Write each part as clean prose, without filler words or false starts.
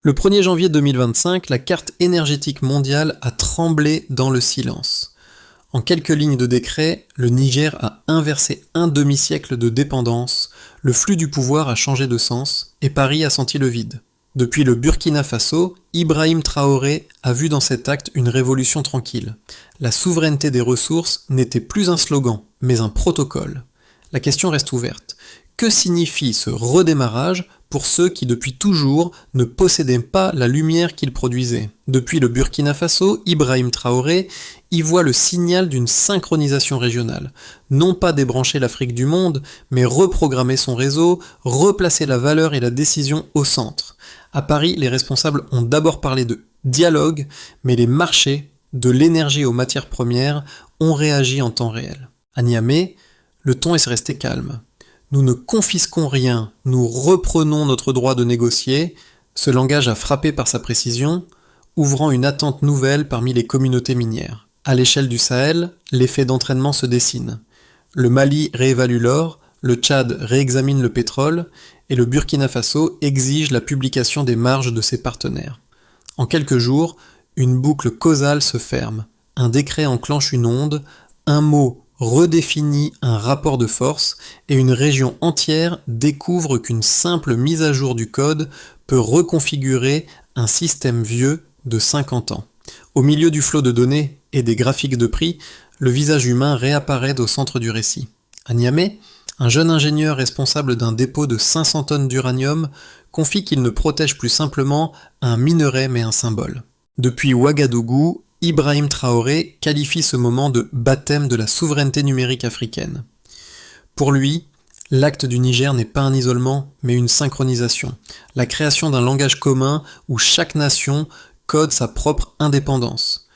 Le 1er janvier 2025, la carte énergétique mondiale a tremblé dans le silence. En quelques lignes de décret, le Niger a inversé un demi-siècle de dépendance, le flux du pouvoir a changé de sens, et Paris a senti le vide. Depuis le Burkina Faso, Ibrahim Traoré a vu dans cet acte une révolution tranquille. La souveraineté des ressources n'était plus un slogan, mais un protocole. La question reste ouverte. Que signifie ce redémarrage pour ceux qui depuis toujours ne possédaient pas la lumière qu'ils produisaient? Depuis le Burkina Faso, Ibrahim Traoré y voit le signal d'une synchronisation régionale. Non pas débrancher l'Afrique du monde, mais reprogrammer son réseau, replacer la valeur et la décision au centre. À Paris, les responsables ont d'abord parlé de dialogue, mais les marchés, de l'énergie aux matières premières, ont réagi en temps réel. À Niamey, le ton est resté calme. Nous ne confisquons rien, nous reprenons notre droit de négocier. Ce langage a frappé par sa précision, ouvrant une attente nouvelle parmi les communautés minières. À l'échelle du Sahel, l'effet d'entraînement se dessine. Le Mali réévalue l'or, le Tchad réexamine le pétrole, et le Burkina Faso exige la publication des marges de ses partenaires. En quelques jours, une boucle causale se ferme. Un décret enclenche une onde, un mot redéfinit un rapport de force et une région entière découvre qu'une simple mise à jour du code peut reconfigurer un système vieux de 50 ans. Au milieu du flot de données et des graphiques de prix, le visage humain réapparaît au centre du récit. À Niamey, un jeune ingénieur responsable d'un dépôt de 500 tonnes d'uranium confie qu'il ne protège plus simplement un minerai mais un symbole. Depuis Ouagadougou, Ibrahim Traoré qualifie ce moment de baptême de la souveraineté numérique africaine. Pour lui, l'acte du Niger n'est pas un isolement, mais une synchronisation, la création d'un langage commun où chaque nation code sa propre indépendance.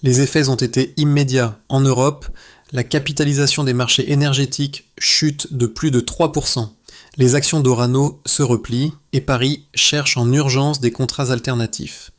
Les effets ont été immédiats. En Europe, la capitalisation des marchés énergétiques chute de plus de 3%. Les actions d'Orano se replient et Paris cherche en urgence des contrats alternatifs.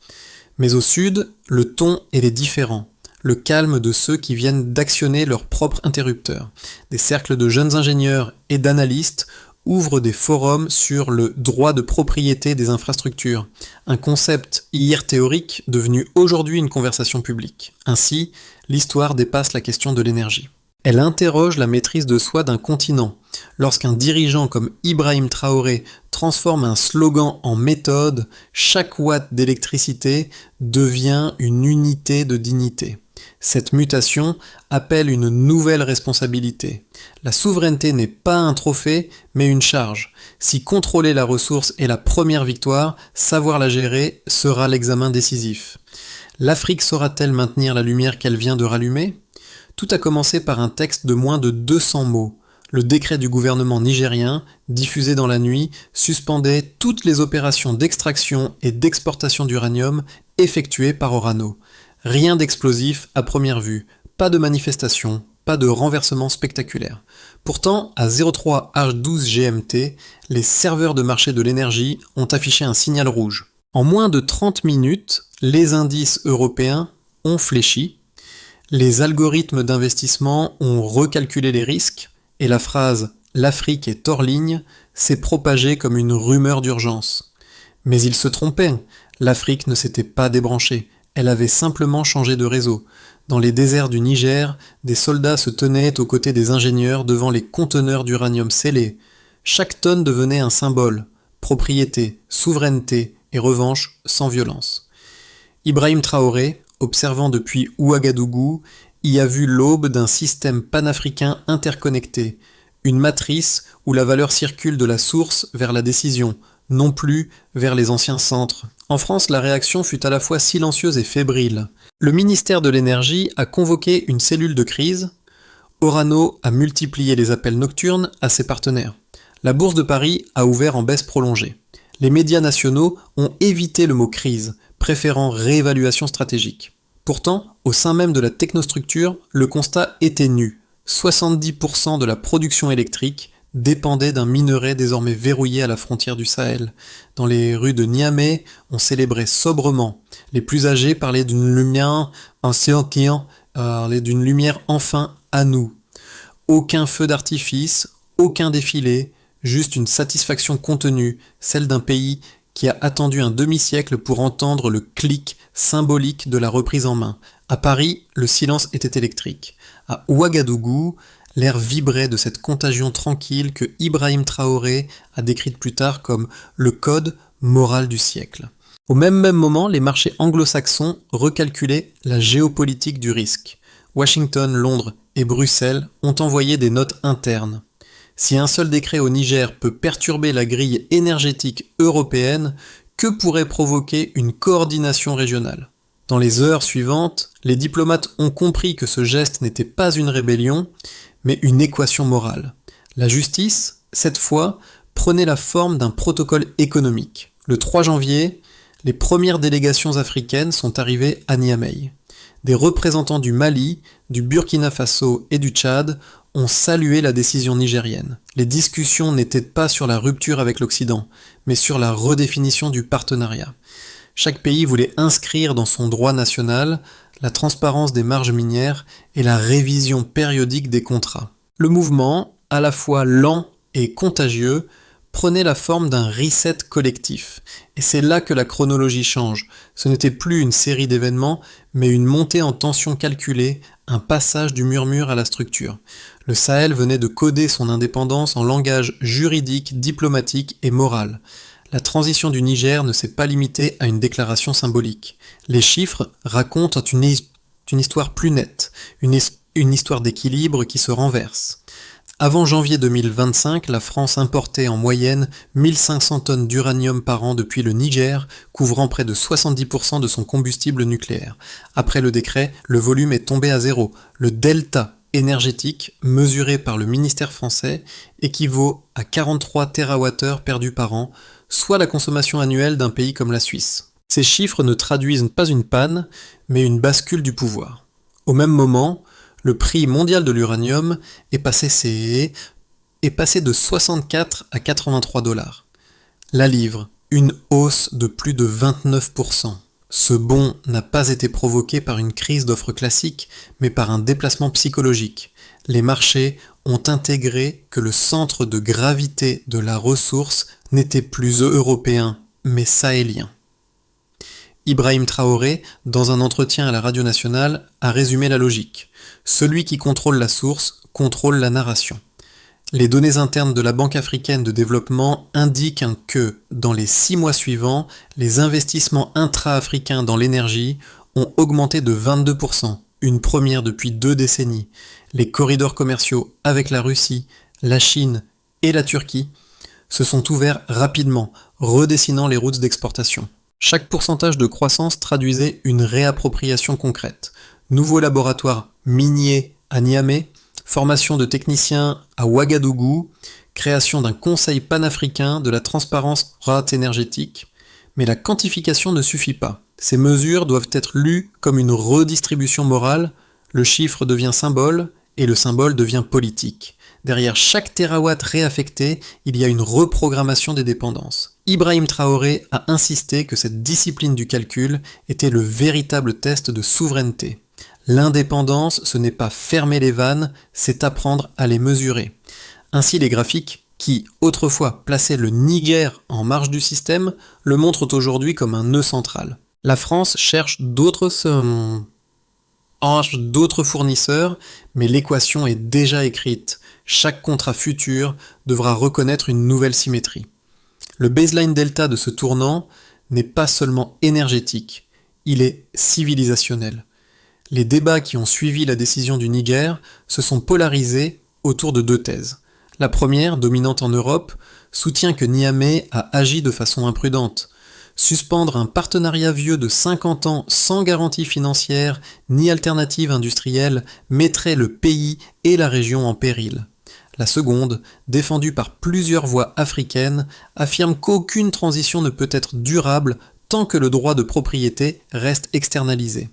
Mais au sud, le ton est différent. Le calme de ceux qui viennent d'actionner leur propre interrupteur. Des cercles de jeunes ingénieurs et d'analystes ouvrent des forums sur le droit de propriété des infrastructures, un concept hier théorique devenu aujourd'hui une conversation publique. Ainsi, l'histoire dépasse la question de l'énergie. Elle interroge la maîtrise de soi d'un continent. Lorsqu'un dirigeant comme Ibrahim Traoré transforme un slogan en méthode, chaque watt d'électricité devient une unité de dignité. Cette mutation appelle une nouvelle responsabilité. La souveraineté n'est pas un trophée, mais une charge. Si contrôler la ressource est la première victoire, savoir la gérer sera l'examen décisif. L'Afrique saura-t-elle maintenir la lumière qu'elle vient de rallumer ? Tout a commencé par un texte de moins de 200 mots. Le décret du gouvernement nigérien, diffusé dans la nuit, suspendait toutes les opérations d'extraction et d'exportation d'uranium effectuées par Orano. Rien d'explosif à première vue, pas de manifestation, pas de renversement spectaculaire. Pourtant, à 03h12 GMT, les serveurs de marché de l'énergie ont affiché un signal rouge. En moins de 30 minutes, les indices européens ont fléchi. Les algorithmes d'investissement ont recalculé les risques et la phrase « l'Afrique est hors ligne » s'est propagée comme une rumeur d'urgence. Mais ils se trompaient, l'Afrique ne s'était pas débranchée, elle avait simplement changé de réseau. Dans les déserts du Niger, des soldats se tenaient aux côtés des ingénieurs devant les conteneurs d'uranium scellés. Chaque tonne devenait un symbole, propriété, souveraineté et revanche sans violence. Ibrahim Traoré, observant depuis Ouagadougou, y a vu l'aube d'un système panafricain interconnecté, une matrice où la valeur circule de la source vers la décision, non plus vers les anciens centres. En France, la réaction fut à la fois silencieuse et fébrile. Le ministère de l'Énergie a convoqué une cellule de crise. Orano a multiplié les appels nocturnes à ses partenaires. La Bourse de Paris a ouvert en baisse prolongée. Les médias nationaux ont évité le mot crise, préférant réévaluation stratégique. Pourtant, au sein même de la technostructure, le constat était nu. 70% de la production électrique dépendait d'un minerai désormais verrouillé à la frontière du Sahel. Dans les rues de Niamey, on célébrait sobrement. Les plus âgés parlaient d'une lumière d'une lumière enfin à nous. Aucun feu d'artifice, aucun défilé, juste une satisfaction contenue, celle d'un pays qui a attendu un demi-siècle pour entendre le clic symbolique de la reprise en main. À Paris, le silence était électrique. À Ouagadougou, l'air vibrait de cette contagion tranquille que Ibrahim Traoré a décrite plus tard comme le code moral du siècle. Au même moment, les marchés anglo-saxons recalculaient la géopolitique du risque. Washington, Londres et Bruxelles ont envoyé des notes internes. Si un seul décret au Niger peut perturber la grille énergétique européenne, que pourrait provoquer une coordination régionale ? Dans les heures suivantes, les diplomates ont compris que ce geste n'était pas une rébellion, mais une équation morale. La justice, cette fois, prenait la forme d'un protocole économique. Le 3 janvier, les premières délégations africaines sont arrivées à Niamey. Des représentants du Mali, du Burkina Faso et du Tchad ont salué la décision nigérienne. Les discussions n'étaient pas sur la rupture avec l'Occident, mais sur la redéfinition du partenariat. Chaque pays voulait inscrire dans son droit national la transparence des marges minières et la révision périodique des contrats. Le mouvement, à la fois lent et contagieux, prenait la forme d'un reset collectif. Et c'est là que la chronologie change. Ce n'était plus une série d'événements, mais une montée en tension calculée, un passage du murmure à la structure. Le Sahel venait de coder son indépendance en langage juridique, diplomatique et moral. La transition du Niger ne s'est pas limitée à une déclaration symbolique. Les chiffres racontent une histoire plus nette, une histoire d'équilibre qui se renverse. Avant janvier 2025, la France importait en moyenne 1500 tonnes d'uranium par an depuis le Niger, couvrant près de 70% de son combustible nucléaire. Après le décret, le volume est tombé à zéro. Le delta énergétique, mesuré par le ministère français, équivaut à 43 TWh perdus par an, soit la consommation annuelle d'un pays comme la Suisse. Ces chiffres ne traduisent pas une panne, mais une bascule du pouvoir. Au même moment, le prix mondial de l'uranium est passé de 64 à 83 $. La livre, une hausse de plus de 29%. Ce bond n'a pas été provoqué par une crise d'offres classique, mais par un déplacement psychologique. Les marchés ont intégré que le centre de gravité de la ressource n'était plus européen, mais sahélien. Ibrahim Traoré, dans un entretien à la radio nationale, a résumé la logique. Celui qui contrôle la source contrôle la narration. Les données internes de la Banque africaine de développement indiquent que, dans les 6 mois suivants, les investissements intra-africains dans l'énergie ont augmenté de 22%, une première depuis 2 décennies. Les corridors commerciaux avec la Russie, la Chine et la Turquie se sont ouverts rapidement, redessinant les routes d'exportation. Chaque pourcentage de croissance traduisait une réappropriation concrète. Nouveau laboratoire minier à Niamey, formation de techniciens à Ouagadougou, création d'un conseil panafricain de la transparence énergétique. Mais la quantification ne suffit pas. Ces mesures doivent être lues comme une redistribution morale, le chiffre devient symbole et le symbole devient politique. Derrière chaque térawatt réaffecté, il y a une reprogrammation des dépendances. Ibrahim Traoré a insisté que cette discipline du calcul était le véritable test de souveraineté. L'indépendance, ce n'est pas fermer les vannes, c'est apprendre à les mesurer. Ainsi, les graphiques, qui autrefois plaçaient le Niger en marge du système, le montrent aujourd'hui comme un nœud central. La France cherche d'autres fournisseurs, mais l'équation est déjà écrite. Chaque contrat futur devra reconnaître une nouvelle symétrie. Le baseline delta de ce tournant n'est pas seulement énergétique, il est civilisationnel. Les débats qui ont suivi la décision du Niger se sont polarisés autour de 2 thèses. La première, dominante en Europe, soutient que Niamey a agi de façon imprudente. Suspendre un partenariat vieux de 50 ans sans garantie financière ni alternative industrielle mettrait le pays et la région en péril. La seconde, défendue par plusieurs voix africaines, affirme qu'aucune transition ne peut être durable tant que le droit de propriété reste externalisé.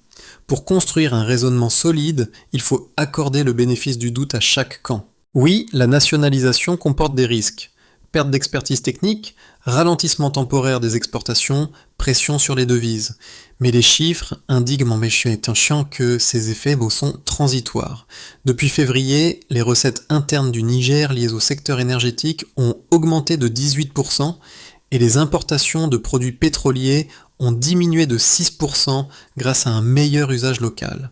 Pour construire un raisonnement solide, il faut accorder le bénéfice du doute à chaque camp. Oui, la nationalisation comporte des risques. Perte d'expertise technique, ralentissement temporaire des exportations, pression sur les devises. Mais les chiffres indiquent que ces effets sont transitoires. Depuis février, les recettes internes du Niger liées au secteur énergétique ont augmenté de 18% et les importations de produits pétroliers ont diminué de 6% grâce à un meilleur usage local.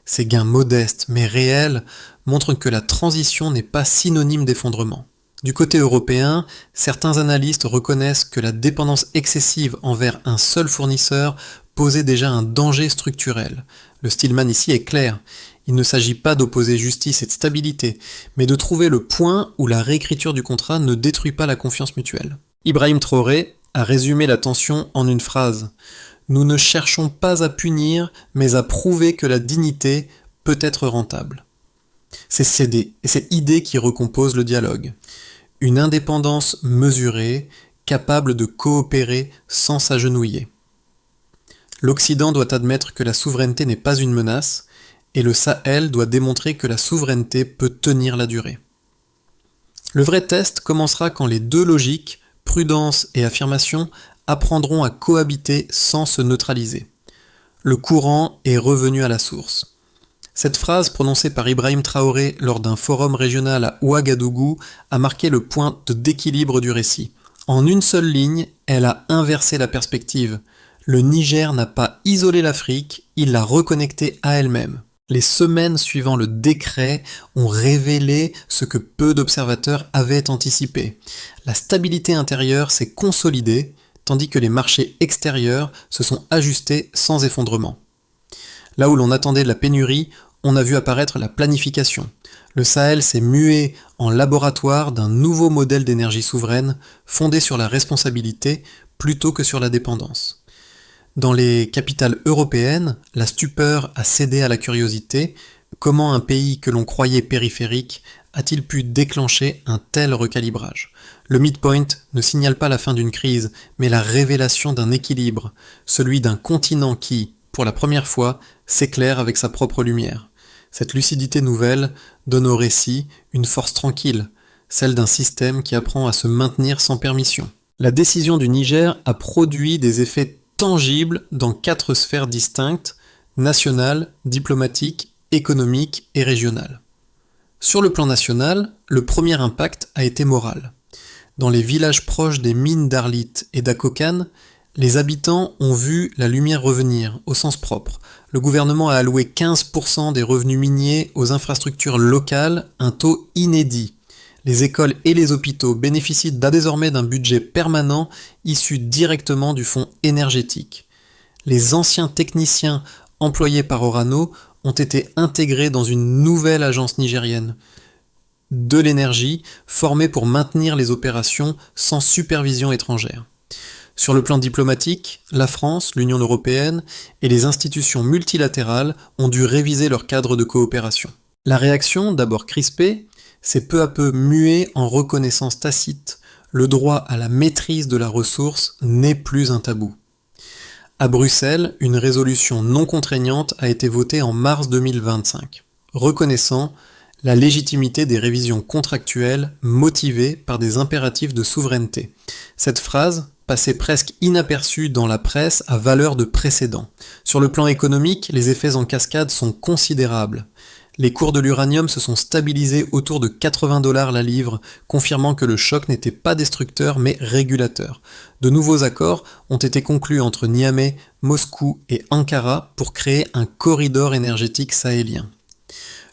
Ces gains modestes mais réels montrent que la transition n'est pas synonyme d'effondrement. Du côté européen, certains analystes reconnaissent que la dépendance excessive envers un seul fournisseur posait déjà un danger structurel. Le Stillman ici est clair. Il ne s'agit pas d'opposer justice et stabilité, mais de trouver le point où la réécriture du contrat ne détruit pas la confiance mutuelle. Ibrahim Traoré a résumé la tension en une phrase. « Nous ne cherchons pas à punir, mais à prouver que la dignité peut être rentable. » C'est cette idée qui recompose le dialogue. Une indépendance mesurée, capable de coopérer sans s'agenouiller. L'Occident doit admettre que la souveraineté n'est pas une menace, et le Sahel doit démontrer que la souveraineté peut tenir la durée. Le vrai test commencera quand les deux logiques, prudence et affirmation, apprendront à cohabiter sans se neutraliser. Le courant est revenu à la source. Cette phrase prononcée par Ibrahim Traoré lors d'un forum régional à Ouagadougou a marqué le point d'équilibre du récit. En une seule ligne, elle a inversé la perspective. Le Niger n'a pas isolé l'Afrique, il l'a reconnectée à elle-même. Les semaines suivant le décret ont révélé ce que peu d'observateurs avaient anticipé. La stabilité intérieure s'est consolidée, tandis que les marchés extérieurs se sont ajustés sans effondrement. Là où l'on attendait de la pénurie, on a vu apparaître la planification. Le Sahel s'est mué en laboratoire d'un nouveau modèle d'énergie souveraine fondé sur la responsabilité plutôt que sur la dépendance. Dans les capitales européennes, la stupeur a cédé à la curiosité. Comment un pays que l'on croyait périphérique a-t-il pu déclencher un tel recalibrage ? Le midpoint ne signale pas la fin d'une crise, mais la révélation d'un équilibre, celui d'un continent qui, pour la première fois, s'éclaire avec sa propre lumière. Cette lucidité nouvelle donne au récit une force tranquille, celle d'un système qui apprend à se maintenir sans permission. La décision du Niger a produit des effets tangibles dans 4 sphères distinctes, nationale, diplomatique, économique et régionale. Sur le plan national, le premier impact a été moral. Dans les villages proches des mines d'Arlit et d'Akokan, les habitants ont vu la lumière revenir, au sens propre. Le gouvernement a alloué 15% des revenus miniers aux infrastructures locales, un taux inédit. Les écoles et les hôpitaux bénéficient désormais d'un budget permanent issu directement du fonds énergétique. Les anciens techniciens employés par Orano ont été intégrés dans une nouvelle agence nigérienne de l'énergie formée pour maintenir les opérations sans supervision étrangère. Sur le plan diplomatique, la France, l'Union européenne et les institutions multilatérales ont dû réviser leur cadre de coopération. La réaction, d'abord crispée, s'est peu à peu muée en reconnaissance tacite. Le droit à la maîtrise de la ressource n'est plus un tabou. À Bruxelles, une résolution non contraignante a été votée en mars 2025, reconnaissant la légitimité des révisions contractuelles motivées par des impératifs de souveraineté. Cette phrase, passée presque inaperçue dans la presse, a valeur de précédent. Sur le plan économique, les effets en cascade sont considérables. Les cours de l'uranium se sont stabilisés autour de 80$ la livre, confirmant que le choc n'était pas destructeur mais régulateur. De nouveaux accords ont été conclus entre Niamey, Moscou et Ankara pour créer un corridor énergétique sahélien.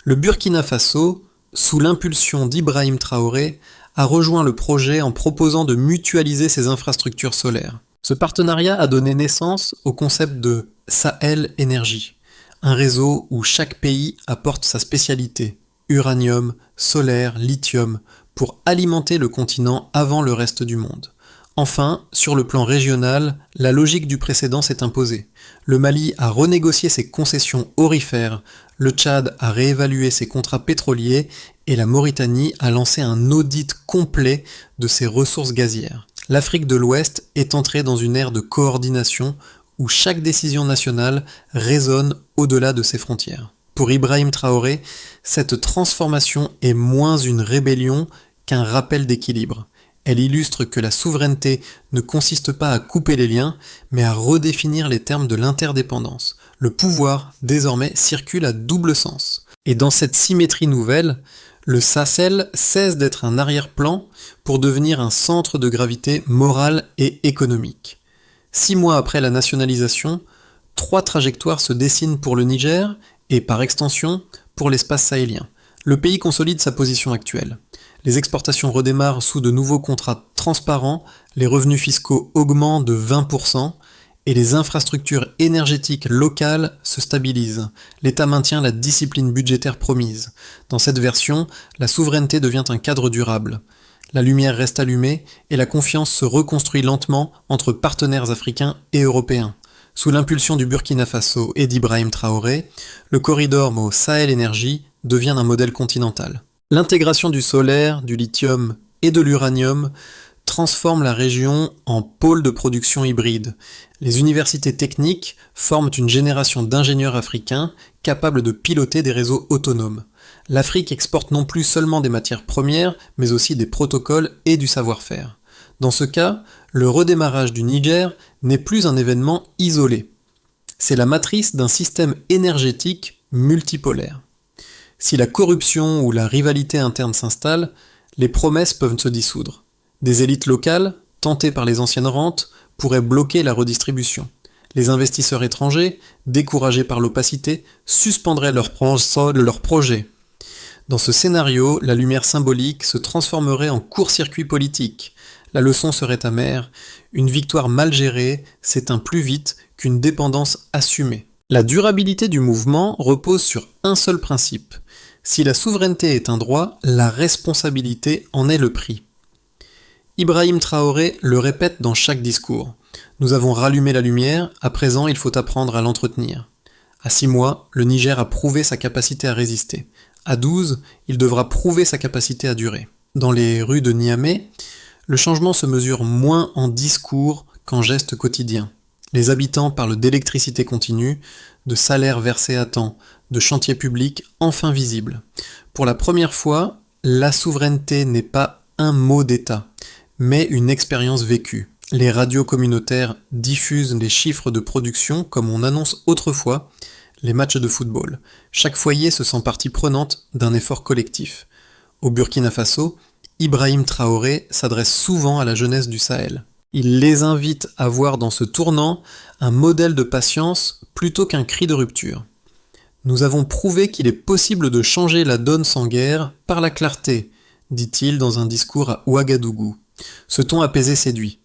Le Burkina Faso, sous l'impulsion d'Ibrahim Traoré, a rejoint le projet en proposant de mutualiser ses infrastructures solaires. Ce partenariat a donné naissance au concept de Sahel Énergie, un réseau où chaque pays apporte sa spécialité, uranium, solaire, lithium, pour alimenter le continent avant le reste du monde. Enfin, sur le plan régional, la logique du précédent s'est imposée. Le Mali a renégocié ses concessions aurifères, le Tchad a réévalué ses contrats pétroliers et la Mauritanie a lancé un audit complet de ses ressources gazières. L'Afrique de l'Ouest est entrée dans une ère de coordination où chaque décision nationale résonne au-delà de ses frontières. Pour Ibrahim Traoré, cette transformation est moins une rébellion qu'un rappel d'équilibre. Elle illustre que la souveraineté ne consiste pas à couper les liens, mais à redéfinir les termes de l'interdépendance. Le pouvoir, désormais, circule à double sens. Et dans cette symétrie nouvelle, le Sahel cesse d'être un arrière-plan pour devenir un centre de gravité morale et économique. 6 mois après la nationalisation, 3 trajectoires se dessinent pour le Niger et, par extension, pour l'espace sahélien. Le pays consolide sa position actuelle. Les exportations redémarrent sous de nouveaux contrats transparents, les revenus fiscaux augmentent de 20%, et les infrastructures énergétiques locales se stabilisent. L'État maintient la discipline budgétaire promise. Dans cette version, la souveraineté devient un cadre durable. La lumière reste allumée et la confiance se reconstruit lentement entre partenaires africains et européens. Sous l'impulsion du Burkina Faso et d'Ibrahim Traoré, le corridor Mo Sahel Energy devient un modèle continental. L'intégration du solaire, du lithium et de l'uranium transforme la région en pôle de production hybride. Les universités techniques forment une génération d'ingénieurs africains capables de piloter des réseaux autonomes. L'Afrique exporte non plus seulement des matières premières, mais aussi des protocoles et du savoir-faire. Dans ce cas, le redémarrage du Niger n'est plus un événement isolé. C'est la matrice d'un système énergétique multipolaire. Si la corruption ou la rivalité interne s'installe, les promesses peuvent se dissoudre. Des élites locales, tentées par les anciennes rentes, pourraient bloquer la redistribution. Les investisseurs étrangers, découragés par l'opacité, suspendraient leurs projets. Dans ce scénario, la lumière symbolique se transformerait en court-circuit politique. La leçon serait amère, une victoire mal gérée s'éteint plus vite qu'une dépendance assumée. La durabilité du mouvement repose sur un seul principe. Si la souveraineté est un droit, la responsabilité en est le prix. Ibrahim Traoré le répète dans chaque discours. Nous avons rallumé la lumière, à présent il faut apprendre à l'entretenir. À 6 mois, le Niger a prouvé sa capacité à résister. À 12, il devra prouver sa capacité à durer. Dans les rues de Niamey, le changement se mesure moins en discours qu'en gestes quotidiens. Les habitants parlent d'électricité continue, de salaires versés à temps, de chantiers publics enfin visibles. Pour la première fois, la souveraineté n'est pas un mot d'État, mais une expérience vécue. Les radios communautaires diffusent les chiffres de production comme on annonce autrefois les matchs de football. Chaque foyer se sent partie prenante d'un effort collectif. Au Burkina Faso, Ibrahim Traoré s'adresse souvent à la jeunesse du Sahel. Il les invite à voir dans ce tournant un modèle de patience plutôt qu'un cri de rupture. Nous avons prouvé qu'il est possible de changer la donne sans guerre par la clarté, dit-il dans un discours à Ouagadougou. Ce ton apaisé séduit.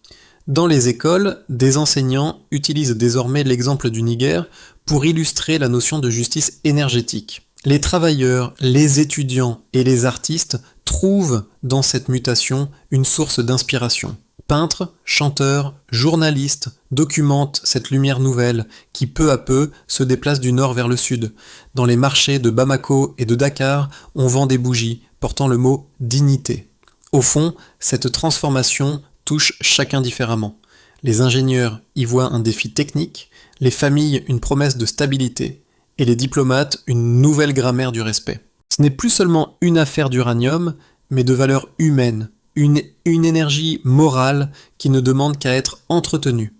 Dans les écoles, des enseignants utilisent désormais l'exemple du Niger pour illustrer la notion de justice énergétique. Les travailleurs, les étudiants et les artistes trouvent dans cette mutation une source d'inspiration. Peintres, chanteurs, journalistes documentent cette lumière nouvelle qui peu à peu se déplace du nord vers le sud. Dans les marchés de Bamako et de Dakar, on vend des bougies portant le mot « dignité ». Au fond, cette transformation touche chacun différemment. Les ingénieurs y voient un défi technique, les familles une promesse de stabilité, et les diplomates une nouvelle grammaire du respect. Ce n'est plus seulement une affaire d'uranium, mais de valeurs humaines, une énergie morale qui ne demande qu'à être entretenue.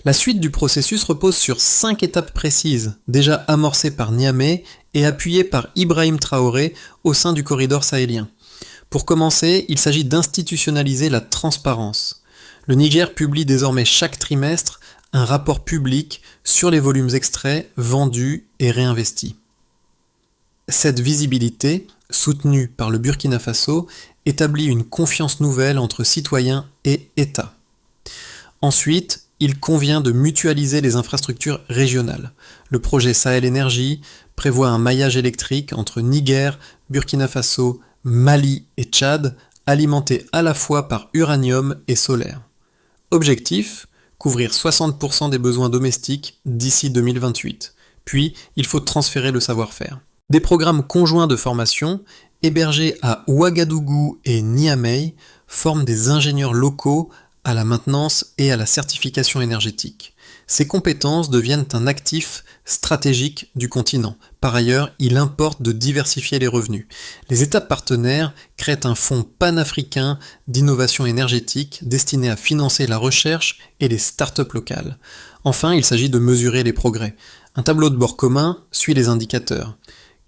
La suite du processus repose sur 5 étapes précises, déjà amorcées par Niamey et appuyées par Ibrahim Traoré au sein du corridor sahélien. Pour commencer, il s'agit d'institutionnaliser la transparence. Le Niger publie désormais chaque trimestre un rapport public sur les volumes extraits, vendus et réinvestis. Cette visibilité, soutenue par le Burkina Faso, établit une confiance nouvelle entre citoyens et État. Ensuite, il convient de mutualiser les infrastructures régionales. Le projet Sahel Energy prévoit un maillage électrique entre Niger, Burkina Faso, Mali et Tchad, alimentés à la fois par uranium et solaire. Objectif, couvrir 60% des besoins domestiques d'ici 2028. Puis, il faut transférer le savoir-faire. Des programmes conjoints de formation, hébergés à Ouagadougou et Niamey, forment des ingénieurs locaux à la maintenance et à la certification énergétique. Ces compétences deviennent un actif stratégique du continent. Par ailleurs, il importe de diversifier les revenus. Les États partenaires créent un fonds panafricain d'innovation énergétique destiné à financer la recherche et les startups locales. Enfin, il s'agit de mesurer les progrès. Un tableau de bord commun suit les indicateurs.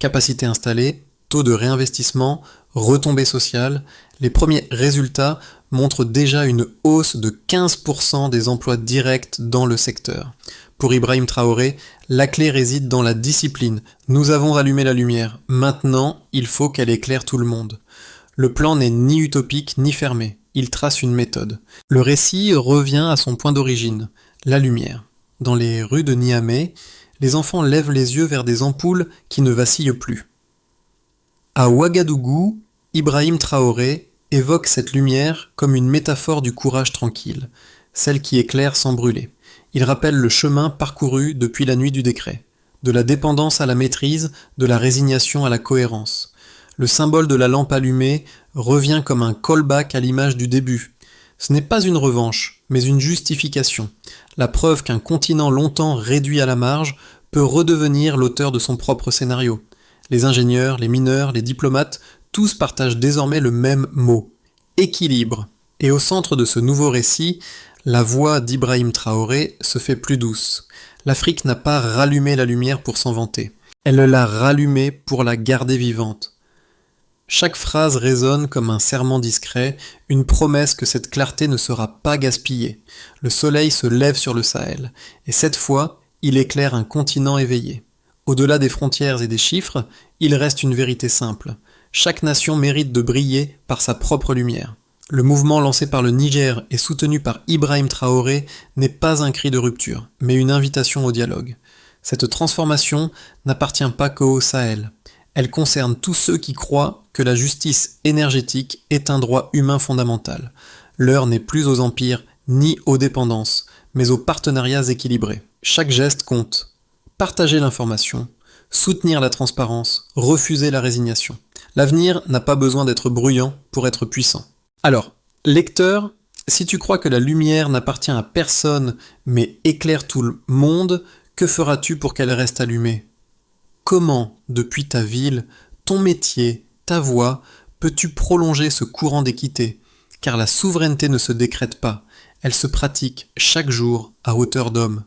Capacité installée, taux de réinvestissement, retombées sociales, les premiers résultats montrent déjà une hausse de 15% des emplois directs dans le secteur. Pour Ibrahim Traoré, la clé réside dans la discipline. Nous avons rallumé la lumière, maintenant il faut qu'elle éclaire tout le monde. Le plan n'est ni utopique ni fermé, il trace une méthode. Le récit revient à son point d'origine, la lumière. Dans les rues de Niamey, les enfants lèvent les yeux vers des ampoules qui ne vacillent plus. À Ouagadougou, Ibrahim Traoré évoque cette lumière comme une métaphore du courage tranquille, celle qui éclaire sans brûler. Il rappelle le chemin parcouru depuis la nuit du décret, de la dépendance à la maîtrise, de la résignation à la cohérence. Le symbole de la lampe allumée revient comme un callback à l'image du début. Ce n'est pas une revanche, mais une justification, la preuve qu'un continent longtemps réduit à la marge peut redevenir l'auteur de son propre scénario. Les ingénieurs, les mineurs, les diplomates, tous partagent désormais le même mot, équilibre. Et au centre de ce nouveau récit, la voix d'Ibrahim Traoré se fait plus douce. L'Afrique n'a pas rallumé la lumière pour s'en vanter. Elle l'a rallumée pour la garder vivante. Chaque phrase résonne comme un serment discret, une promesse que cette clarté ne sera pas gaspillée. Le soleil se lève sur le Sahel, et cette fois, il éclaire un continent éveillé. Au-delà des frontières et des chiffres, il reste une vérité simple. Chaque nation mérite de briller par sa propre lumière. Le mouvement lancé par le Niger et soutenu par Ibrahim Traoré n'est pas un cri de rupture, mais une invitation au dialogue. Cette transformation n'appartient pas qu'au Sahel. Elle concerne tous ceux qui croient que la justice énergétique est un droit humain fondamental. L'heure n'est plus aux empires ni aux dépendances, mais aux partenariats équilibrés. Chaque geste compte. Partager l'information, soutenir la transparence, refuser la résignation. L'avenir n'a pas besoin d'être bruyant pour être puissant. Alors, lecteur, si tu crois que la lumière n'appartient à personne mais éclaire tout le monde, que feras-tu pour qu'elle reste allumée ? Comment, depuis ta ville, ton métier, ta voix, peux-tu prolonger ce courant d'équité ? Car la souveraineté ne se décrète pas, elle se pratique chaque jour à hauteur d'homme.